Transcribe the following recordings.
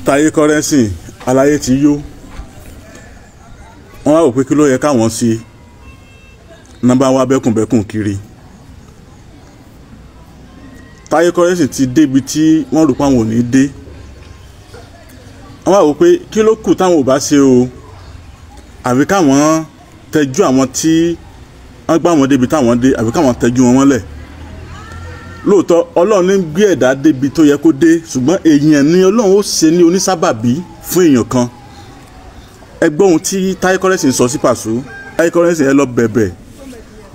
Táyé Currency aláyé ti yó, wọ́n wá wò pé kí ló yẹ káwọn ṣe, nọ́mbà wá bẹ́kùnbẹ́kùn kiri. Táyé Currency ti débi tí wọ́n rò pé àwọn ò ní dé. Wọ́n wá wò pé kí ló kù táwọn ò bá ṣe o, àbí káwọn tẹjú àwọn tí wọ́n gbá wọn débi táwọn dé, àbí káwọn tẹjú wọn mọ́lẹ̀. Lóòótọ́ Ọlọ́run ní gbé ẹ̀dá débi tó yẹ kó dé, ṣùgbọ́n èèyàn ni Ọlọ́run ó ṣe ní onísábàbí fún èèyàn kan. Ẹ gbọ́ ohun tí Táyé Currency ń sọ sí Paso. Táyé Currency ẹ lọ bẹ̀bẹ̀,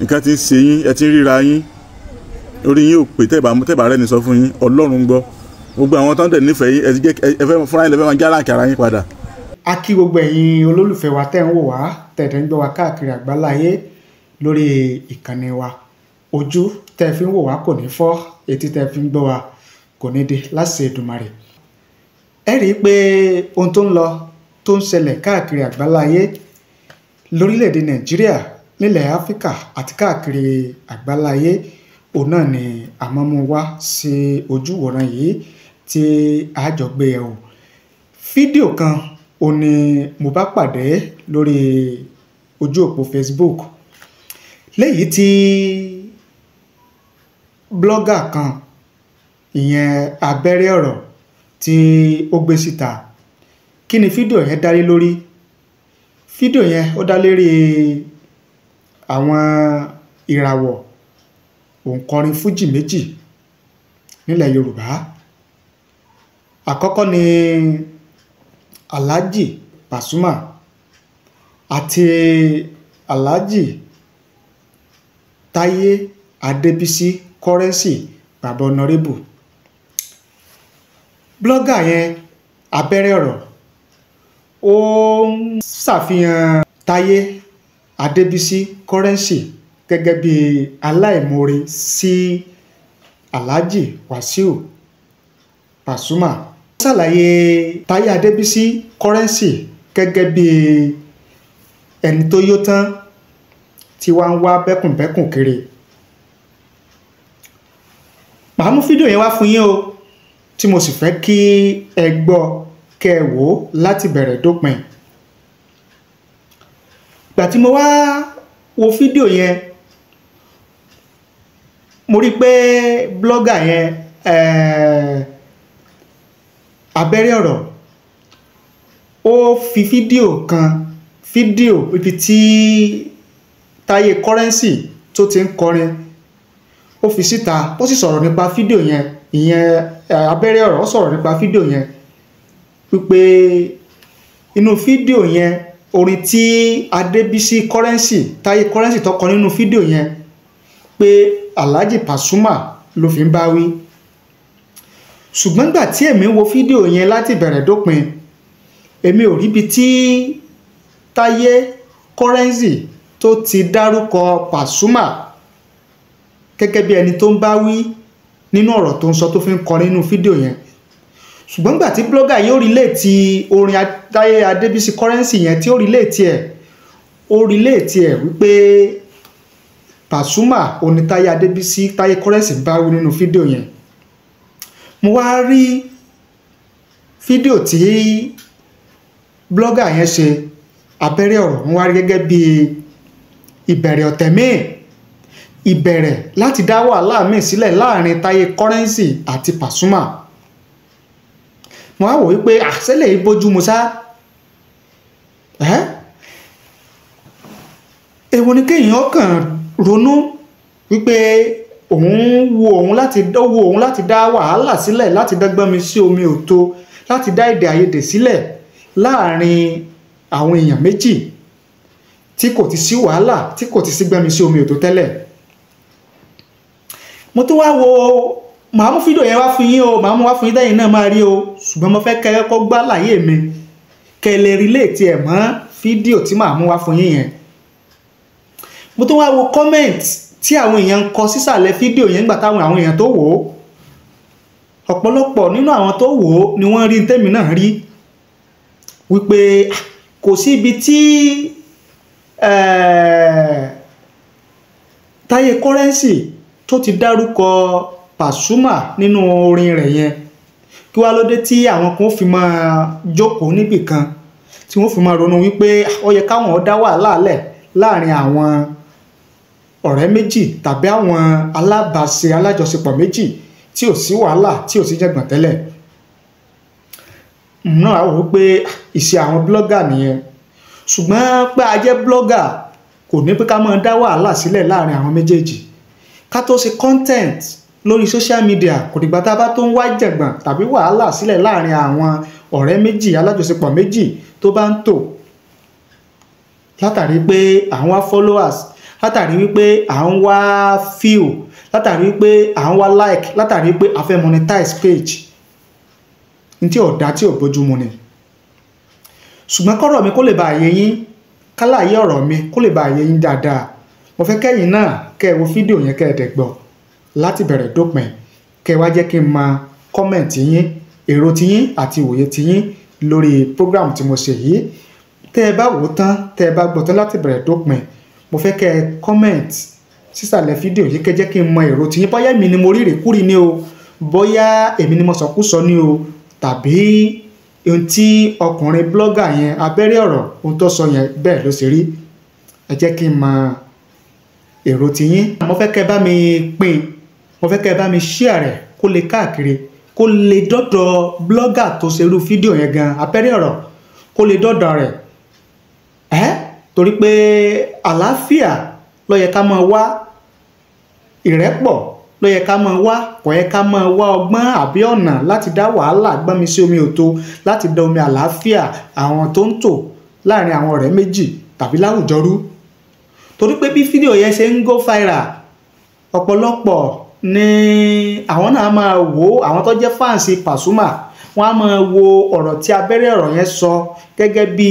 nǹkan ti ń ṣe yín, ẹ ti ń ríra yín, orí yín ò pé tẹ́bà rẹ̀ ní sọ fún yín, Ọlọ́run gbọ́. Gbogbo àwọn tó ń tẹ̀ nífẹ̀ẹ́ yín, ẹ fẹ́ fúnra yín lẹ fẹ́ máa já láǹkì ara yín padà. A kí gbogbo ẹ̀yin olólùfẹ́ wa tẹ́ ń wò wá, tẹ̀tẹ̀ ń gbọ́ wa káàkiri àgbáláyé lórí ìkànnì wa. Ojú tẹ́ fi ń wò wá kò ní fọ́, etí tẹ́ fi ń gbọ́ wa kò ní di láṣẹ Èdùmàrè. Ẹ rí i pé ohun tó ń lọ tó ń ṣẹlẹ̀ káàkiri àgbáláyé lórílẹ̀‐èdè Nàìjíríà, nílẹ̀ Áfíríkà àti káàkiri àgbáláyé, òun náà ni àmọ́mú wá sí ojú wòran yìí tí a jọ gbé yẹ̀wò. Fídíò kan ó ní mo bá pàdé lórí ojú òpó Facebook, léyìí tí blogger kan, ìyẹn Abẹ́rẹ́ Ọ̀rọ̀, tí ó gbé síta. Kí ni fídíò yẹn dá lé lórí? Fídíò yẹn ó dá lérí àwọn ìràwọ̀ òǹkọrin fújì méjì nílẹ̀ Yorùbá. Àkọ́kọ́ ni Alhaji Pasuma àti Alhaji Táyé Adébísí Currency bàbá Honorable. Blogger yẹn Abẹ́rẹ́ Ọ̀rọ̀ ó ń ṣàfihàn Táyé Adébísí Currency gẹ́gẹ́ bí aláìmoore sí Alhaji Wasiu Pasuma. Ó ṣàlàyé Táyé Adébísí Currency gẹ́gẹ́ bí ẹni tó yó tán tí wá ń wá bẹ́kùnbẹ́kùn kiri. Màá mú fídíò yẹn wá fún yín o, tí mo sì fẹ́ kí ẹ gbọ́ kẹ́ ẹ wò ó láti bẹ̀rẹ̀ dópin. Ìgbà tí mo wá wo fídíò yẹn, mo rí pé blogger yẹn Abẹ́rẹ́ Ọ̀rọ̀ ó fi fídíò ibi tí Táyé Currency tó ti ń kọrin ó fi síta, ó sì sọ̀rọ̀ nípa fídíò yẹn. Ìyẹn Abẹ́rẹ́ Ọ̀rọ̀ sọ̀rọ̀ nípa fídíò yẹn wípé inú fídíò yẹn, orin tí Adébísí Currency, Táyé Currency tó kọ nínú fídíò yẹn, pé Alhaji Pasuma ló fi ń bá wí. Ṣùgbọ́n nígbà tí èmi wo fídíò yẹn láti bẹ̀rẹ̀ dópin, èmi ò ríbi tí Táyé Currency tó ti dárúkọ Pasuma gẹ́gẹ́ bí ẹni tó ń bá wí nínú ọ̀rọ̀ tó ń sọ tó fi ń kọrin nínú fídíò yẹn. Ṣùgbọ́n nígbà tí blogger yóò relate orin Táyé Adébísí Currency yẹn, tí ó relate ẹ̀ wípé Pasuma oní Táyé Adébísí, Táyé Currency bá wí nínú fídíò yẹn, mo wá rí fídíò tí blogger yẹn ṣe, Abẹ́rẹ́ Ọ̀rọ̀, mo wá rí gẹ́gẹ́ bí ìbẹ̀rẹ̀ ọ̀tẹ̀ míì, ìbẹ̀rẹ̀ láti dá wàhálà míì sílẹ̀ láàrin Táyé Currency àti Pasuma. Mo wá wò wípé àṣẹlẹ̀ ìbójú mu sá. Èwo ni kéèyàn kàn ronú wípé òun wo òun láti dá wàhálà sílẹ̀, láti dọ́gbọ́n mi sí omi òtó, láti dá èdè àìyedè sílẹ̀ láàrin àwọn èèyàn méjì tí kò ti sí wàhálà, tí kò ti sí gbẹ́mi sí omi òtó tẹ́lẹ̀. Mo tún wá wo, màá mú fídíò yẹn wá fún yín o, màá mú wá fún yín tẹ́yìn náà máa rí o, ṣùgbọ́n mo fẹ́ kẹ́ ẹ kọ́ gbá láyé mi kẹ́ ẹ lè relate ẹ̀ mọ́ fídíò tí màá mú wá fún yín yẹn. Mo tún wá wo comment tí àwọn èèyàn ń kọ sísàlẹ̀ fídíò yẹn nígbà táwọn àwọn èèyàn tó wò ó. Ọ̀pọ̀lọpọ̀ nínú àwọn tó wò ó ni wọ́n rí tèmi náà rí, wípé kò sí ibi tí Táyé Currency tó ti dárúkọ Pasuma nínú orin rẹ̀ yẹn kí wá ló dé tí àwọn kan fi máa jókòó níbì kan tí wọ́n fi máa ronú wípé ó yẹ káwọn dá wàhálà lẹ̀ láàrin àwọn ọ̀rẹ́ méjì tàbí àwọn alájọṣepọ̀ méjì tí ò sí wàhálà tí ò sí jẹ̀gbọ̀n tẹ́lẹ̀. náà wò pé ìṣe àwọn blogger nìyẹn, ṣùgbọ́n pé a jẹ́ blogger kò ní pé ká máa dá wàhálà sílẹ̀ láàrin àwọn méjèèjì. ká tó ṣe content lórí social media kò dìgbà tá a bá tó ń wá jẹ̀gbọ̀n tàbí wàhálà sílẹ̀ láàrin àwọn ọ̀rẹ́ méjì alájọṣepọ̀ méjì tó bá ń tò látàrí pé à ń wá followers, látàrí wípé à ń wá view, látàrí wípé à ń wá like, látàrí pé a fẹ́ monetize page. ní tí ọ̀dá tí ò bójúmu ni. ṣùgbọ́n kọ́rọ̀ mi kó lè bá àyè yín, kálàyé ọ̀rọ̀ mi kó lè bá àyè yín dáadáa, mo fẹ́ kẹ́yìn náà kẹ́ ẹ wo fídíò yẹn kẹ́ ẹ dẹ̀ gbọ́ láti bẹ̀rẹ̀ dópin, kẹ́ ẹ wá jẹ́ kí n mọ kọ́mẹ̀ntì yín, èrò tiyín àti ìwòye tiyín lórí program tí mo ṣe yìí. tẹ́ ẹ bá wò ó tán, tẹ́ ẹ bá gbọ́ tán láti bẹ̀rẹ̀ dópin, mo fẹ́ kẹ́ ẹ kọ́mẹ̀ntì sísàlẹ̀ fídíò yìí kẹ́ jẹ́ kí n mọ èrò tiyín, bóyá èmi ni mo rí ìrìkúrì ni o, bóyá èmi ni mo sọkúsọ ni o, tàbí ohun tí ọkùnrin blogger yẹn abẹ́rẹ́ ọ̀rọ̀ ohun tó sọ yẹn bẹ́ẹ̀ ló ṣe rí. ẹ jẹ́ kí n mọ èrò tiyín. mo fẹ́ kẹ́ ẹ bá mi pín, mo fẹ́ kẹ́ ẹ bá mi share rẹ̀ kó lè káàkiri, kó lè dọ́dọ̀ blogger tó ṣe irú fídíò yẹn gan abẹ́rẹ́ ọ̀rọ̀, kó lè dọ́dọ̀ rẹ̀. torí pé àlàáfíà ló yẹ ká máa wá, ìrẹ́pọ̀ ló yẹ ká máa wá, kò yẹ ká máa wá ọgbọ́n àbí ọ̀nà láti dá wàhálà gbọ́nmi sí omi òtó, láti da omi àlàáfíà àwọn tó ń tò láàrin àwọn ọ̀rẹ́ méjì tàbí láwùjọ rú. torí pé bí fídíò yẹn ṣe ń go viral, ọ̀pọ̀lọpọ̀ ni àwọn náà máa wò ó, àwọn tó jẹ́ fáǹsì Pasuma wọ́n á máa wo ọ̀rọ̀ tí abẹ́rẹ́ ọ̀rọ̀ yẹn sọ gẹ́gẹ́ bí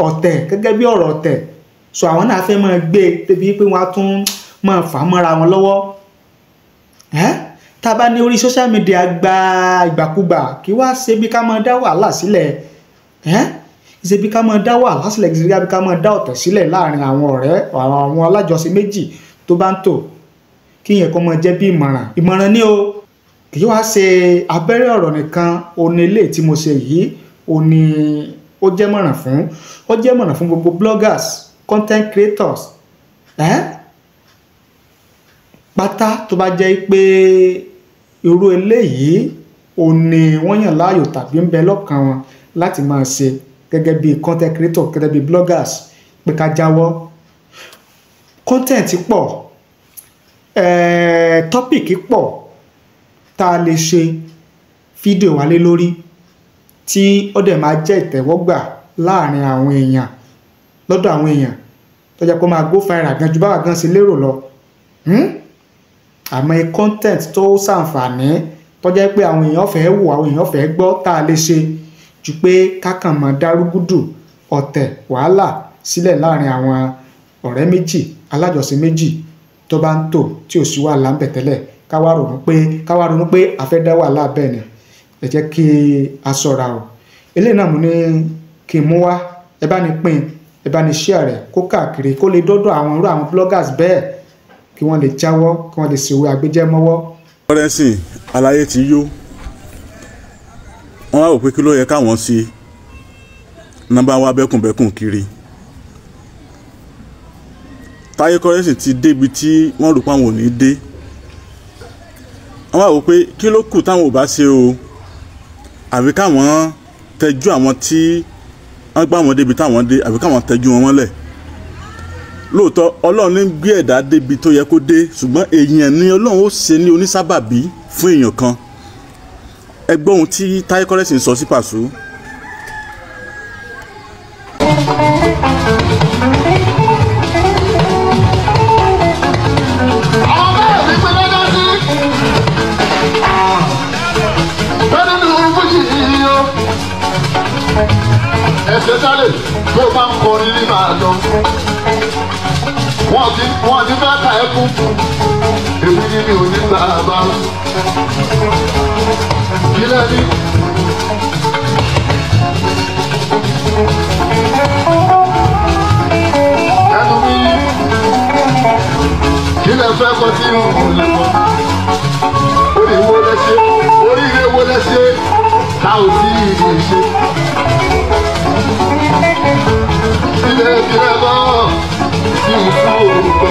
ọ̀tẹ̀, gẹ́gẹ́ bí ọ̀rọ̀ ọ̀tẹ̀. so àwọn náà fẹ́ máa gbé débi pé wọ́n á tún máa fà á mọ́ra wọn lọ́wọ́. tá a bá ní orí social media gba ìgbàkúgbà, kí wá ṣe bí ká máa dá wàhálà sílẹ̀, ṣe bí ká máa dá wàhálà sílẹ̀, ṣe bí ká máa dá ọ̀tẹ̀ sílẹ̀ láàrin àwọn ọ̀rẹ́, àwọn alájọṣe méjì tó bá ń tò. kí yẹn kó máa jẹ́ bí ìmọ̀ràn ní o, kì í wá ṣe abẹ́rẹ́ ọ̀rọ̀ nìkan. òní ilé tí mo ṣe yìí òní ó jẹ́ mọ̀ràn fún, ó jẹ́ mọ̀ràn fún gbogbo bloggers, content creators pátá tó bá jẹ́ pé irú eléyìí òní wọ́n yàn láàyò tàbí ń bẹ lọ́kàn wọn láti máa ṣe gẹ́gẹ́ bí content creator, gẹ́gẹ́ bí bloggers, pé ká jáwọ́. content pọ̀, topic pọ̀ tá a lè ṣe fídíò wálé lórí tí ó dẹ̀ máa jẹ́ ìtẹ́wọ́gbà láàrin àwọn èèyàn, lọ́dọ̀ àwọn èèyàn tó jẹ́ kó máa go viral gan ju báwa gan sí lérò lọ. àmọ́ content tó ṣàǹfààní tó jẹ́ pé àwọn èèyàn fẹ́ wò, àwọn èèyàn fẹ́ gbọ́ tá a lè ṣe ju pé kákan mọ́ dárúgúdù ọ̀tẹ̀ wàhálà sílẹ̀ láàrin àwọn ọ̀rẹ́ méjì alájọṣe méjì tó bá ń tò tí ò sí wàhálà ń bẹ̀ tẹ́lẹ̀. ká wá ronú pé a fẹ́ dá wàhálà bẹ́ẹ̀ ni. ẹ jẹ́ kí a ṣọ́ra o. eléyìí náà mo ní kí n mú wá, ẹ bá ní pín, ẹ bá ní share rẹ̀ kó káàkiri, kó lè dọ́dọ̀ àwọn irú àwọn bloggers bẹ́ẹ̀, kí wọ́n lè jáwọ́, kí wọ́n lè ṣèwé àgbéjẹ́mọ́wọ́. kọ́rẹ́nsì aláyé ti yó, wọ́n wá wò pé kí ló yẹ káwọn sí nọ́mbà wa bẹ́kùnbẹ́kùn kiri. Táyé Currency ti débi tí wọ́n rò pé àwọn ò ní dé. wọ́n wá wò pé kí ló kù táwọn ò bá ṣe o, àbí káwọn tẹjú àwọn tí wọ́n gbá wọn débi táwọn dé, àbí káwọn tẹjú wọn mọ́lẹ̀. lóòótọ́ Ọlọ́run ní gbé ẹ̀dá débi tó yẹ kó dé, ṣùgbọ́n èèyàn ni Ọlọ́run ó ṣe ní onísábàbí fún èèyàn kan. ẹ gbọ́ ohun tí Táyé Currency ń sọ sí Pàṣọ. ẹsẹ̀ sálẹ̀ tó bá ń kọrin ní màá lọ. wọ́n ti fẹ́ ka ẹkún èmi ni mi ò ní gbà bá. kílẹ̀ ní. ẹnu mi kílẹ̀ fẹ́ kọ sí ìhùn lẹ́kọ̀ọ́. oríire wo lẹ ṣe. tá ò tí ì ṣe. Ilé ìdílé bọ́ sí ìfún orúkọ.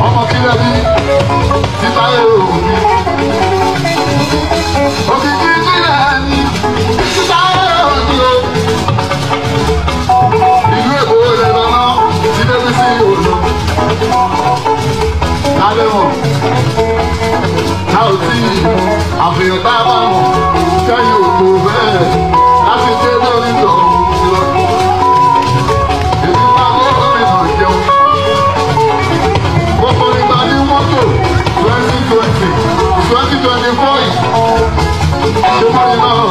Ọmọ kílẹ̀ bí ti táyé òbí. Òkìkí kílẹ̀ ní ti táyé òbí o. Ìlú Èkó lè lọ́nà ti débi sí òòlù. Lálẹ́ mọ̀, tá ò tí ì àfihàn tá a bá mọ̀ kẹ́yìn òkú bẹ́ẹ̀ láti dé lórí lọ́wọ́. Èmi máa ń lọ́wọ́ mi hàn jẹun. Gbogbo nígbà ní mọ́tò 2020, 2024 yìí. Ṣé wọ́n ní náà?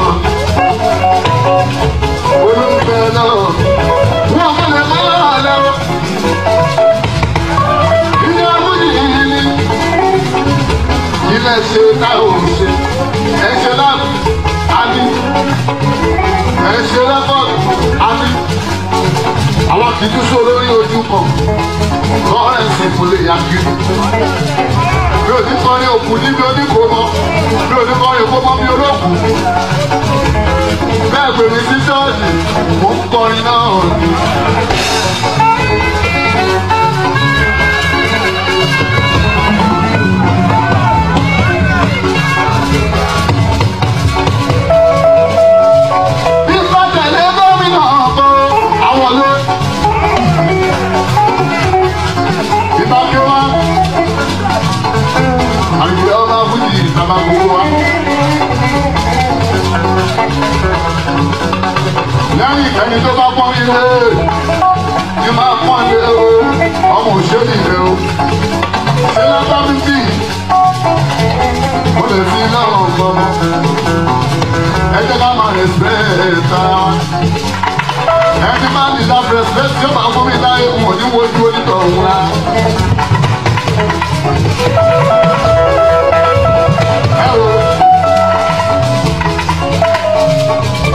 Olùgbé náà. Wọ́n kọ́ lè mọ́ àlẹ́ o. Ilé amúyí ni ilé ṣe tá ò ṣe. Ẹ ṣe láàbù, a ní. Ẹ ṣe lẹ́kọ̀ọ́, a ní. Àwọn kìí tún sọ lórí ojú kan. Lọ́rẹ̀sì kò lè yá kiri. Mi ò ní kọrin òkú níbi oníkòómọ. Mi ò ní kọrin òkómọ bí olókùú. Bẹ́ẹ̀ pè mí sí ṣọ́ọ̀ṣì, mò ń kọrin náà ni. Bí bá tẹ̀lé gómìnà ọ̀pọ̀ àwọn ló. Ìbá kí wá. Àgbẹ̀ ọba fújì ìtàbà gbogbo wa. Lẹ́yìn ẹni tó bá pọ́n ilé ní máa pọ́n ilé o, ọmọ òṣèlú ilé o. Ṣé lábá mi bì? Mo lè fi náà gbọ́mọ. Ẹ jẹ́ ká máa respect ara wa. Ẹni máa ní ìdá respect tí ó máa fún mi láyé mọ̀ ní wojú onítọ̀ òun rà. Ẹ wo.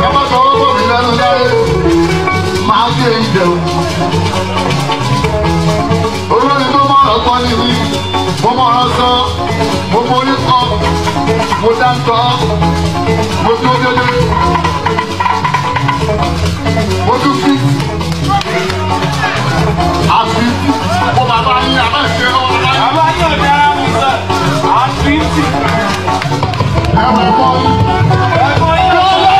Ẹ má sọ owó mi lẹ́nu láyé. Máa gbé ìjẹun. Olórí tó mọ̀ ọ̀rọ̀ kan ní mi. Mo mọ̀ ọ̀rọ̀ sọ. Mo borí kọ́. Mo dá tọ́. Mo tó dédé. Mo tún fi. Àfi. Mo bàbá yín abẹ́sẹ̀ lọ́wọ́ láyé. Bàbá yóò dára mú sọ, àfíìsì. Ẹ wọ̀ kọ́ yín. Ẹ̀gbọ́n yóò Lọ́lá.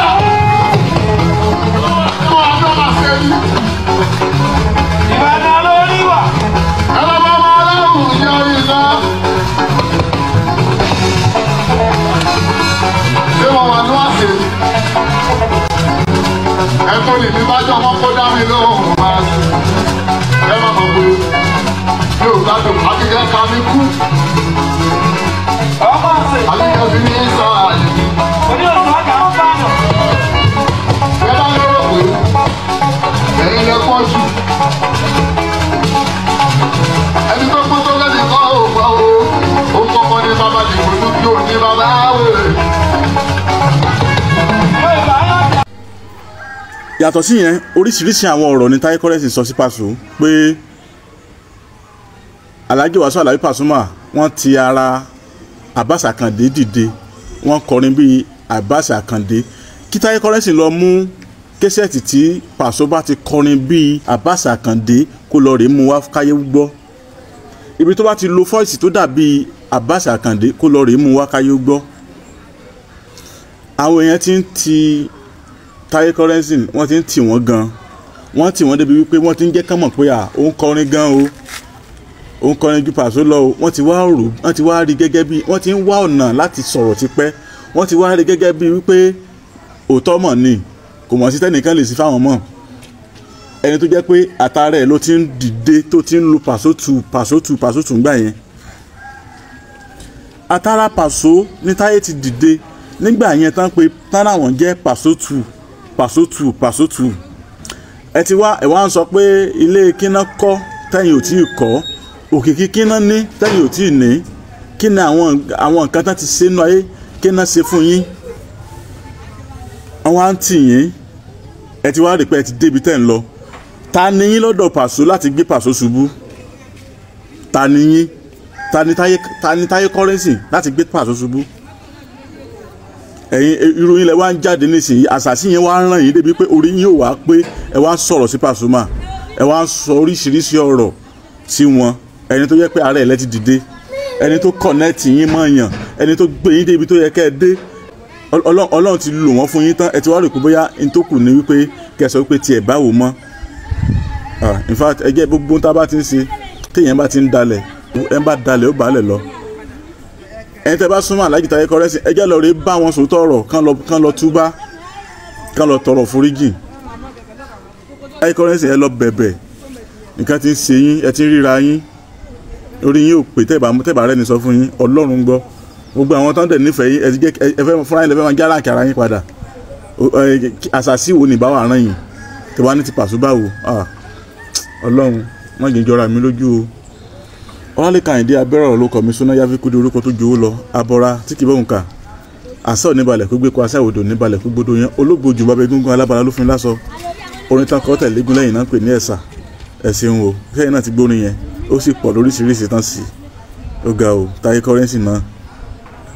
Mo àjọ máa ṣe yín. Ìbàdàn lórí wà. Ẹ lọ bá máa lẹ́rù yọrí lọ. Ṣé wọ́n wà ní àṣẹ? Ẹ tó lè ní bájọ́ wọn kó dá mi lóhùn máa ṣe. Ẹ má mọ̀ pé mi ò gbádùn àbíkẹ́ ká mi kú. Ọmọ ọ̀sẹ̀, Àbíkẹ́ fi ní sọ àyè mi. oní òṣù ọ̀gá ń bá nù. Ẹ bá lérò pé ẹ̀yin lẹ pọ̀ jù. Ẹni tó pọ́n tó lẹ́nu kọ́ ò gbọ́ o. Ó kọ́kọ́ ní bàbá dìbò tó kí ò ní bàbá wèrè. Wọ́n ìgbà yóò dá. yàtọ̀ sí yẹn oríṣiríṣi àwọn ọ̀rọ̀ ní Táyé Currency sọ sí Paso pé Alhaji Wasiu Alabi Pasuma wọ́n ti ara Abbas Akande dìde wọ́n kọrin bíi Abbas Akande kí Táyé Currency lọ mú késẹ́ẹ̀tì tí Paso bá ti kọrin bíi Abbas Akande kó lọ rèé mú wá káyé gbọ́ ibi tó bá ti lo fọ́ìsì tó dàbí Abbas Akande kó lọ rèé mú wá káyé gbọ́ àwọn èèyàn ti ń ti Táyé Currency wọ́n ti ń tì wọ́n gan wọ́n tì wọ́n débi wípé wọ́n ti ń jẹ́ kán mọ̀ pé ó ń kọrin gan o ó ń kọrin ju Paso lọ o wọ́n ti wá rò wọ́n ti wá rí gẹ́gẹ́ bí wọ́n ti ń wá ọ̀nà láti sọ̀rọ̀ tipẹ́ wọ́n ti wá rí gẹ́gẹ́ bí wípé òótọ́ mọ̀ ni kò mọ̀ sí tẹ́nìkan lè sí fáwọn mọ̀ ẹni tó jẹ́ pé àtàrà ẹ̀ ló ti ń dìde tó ti ń lu Paso tù ńgbà yẹn àtàrà Paso ní Táyé ti dìde nígbà yẹn tán pé tán àwọn jẹ́ Paso tù ẹ ti wá ẹ wá ń sọ pé ilé kíná kọ́ tẹ́yìn ò tí ì kọ́ òkìkí kíná ní tẹ́yìn ò tí ì ní kí ni àwọn nǹkan tán ti ṣe nínú ayé kíná ṣe fún yín àwọn àǹtí yín ẹ ti wá rí pé ẹ ti débi tẹ́ ń lọ ta ni yín lọ́dọ̀ Paso láti gbé Paso ṣubú ta ni yín ta ni Táyé Currency láti gbé Paso ṣubú ẹ̀yin irú yín lẹ wá ń jáde nísìnyí àṣàṣì yẹn wá ń ràn yín débi pé orí yín ò wá pé ẹ wá ń sọ̀rọ̀ sí Pasuma ẹ wá ń sọ oríṣiríṣi ọ̀rọ̀ sí wọn ẹni tó yẹ pé ara ẹ̀ lẹ́ ti dìde ẹni tó connect yín mọ́ èèyàn ẹni tó gbé yín débi tó yẹ kẹ́ ẹ dé Ọlọ́run ti lò wọ́n fún yín tán ẹ ti wá rò pé bóyá n tó kù ní wípé kẹ́ ẹ sọ wípé tiẹ̀ báwo mọ́ in fact ẹ jẹ́ gbogbo tá a bá ti ń ṣe téèyàn bá ti ń dalẹ̀ ẹ bá dalẹ̀ ó balẹ̀ lọ ẹni tẹ́ bá súnmọ́ Alhaji Taye Currency ẹ jẹ́ lọ rí bá wọn sòótọ́ ọ̀rọ̀ kán lọ túbá kán lọ tọrọ foríjì Taye Currency ẹ lọ bẹ̀bẹ̀ nǹkan ti ń ṣe yín ẹ ti ń ríra yín orí yín ò pé tẹ́bà rẹ̀ ní sọ fún yín Ọlọ́run gbọ́ gbogbo àwọn tán dẹ̀ nífẹ̀ẹ́ yín ẹ fẹ́ fúnra yín lẹ́fẹ́ máa jára àkàrà yín padà àṣàṣì wo ní ìbáwá rán yín tí wàá ní ti Pasuma wò Ọlọ́run wọ́n jẹ́ ìjọra mi lójú o Ọlálékan Àyìndé abẹ́rẹ́ ọ̀rọ̀ ló kọ̀ mí Súná Yáfíkúdí orúkọ tó jowó lọ abọ́ra tí kì í bọ́hùn ká àṣà oníbalẹ̀ kó gbé kó aṣá òdò oníbalẹ̀ kó gbódò yẹn ológbòjù bàbá egúngún alábàárà ló fún lásọ orin tán kọ́ tẹ̀lé gún lẹ́yìn náà ń pè ní ẹ̀sà ẹ̀sìn o kẹ́yìn náà ti gbórin yẹn ó sì pọ̀ lóríṣiríṣi tán sí ó ga o Taye Currency náà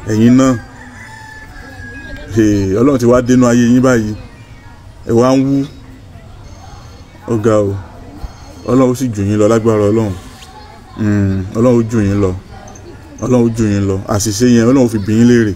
ẹ̀yin náà Ọlọ́run ti wá dénú ayé yín báyìí ẹ̀ wá ń wú ó ga o Ọlọ́run ó sì jù yín lọ lágbára Ọlọ́run Ọlọ́run ó jù yín lọ Ọlọ́run ó jù yín lọ àṣìṣe yẹn Ọlọ́run ó fi bí yín léèrè.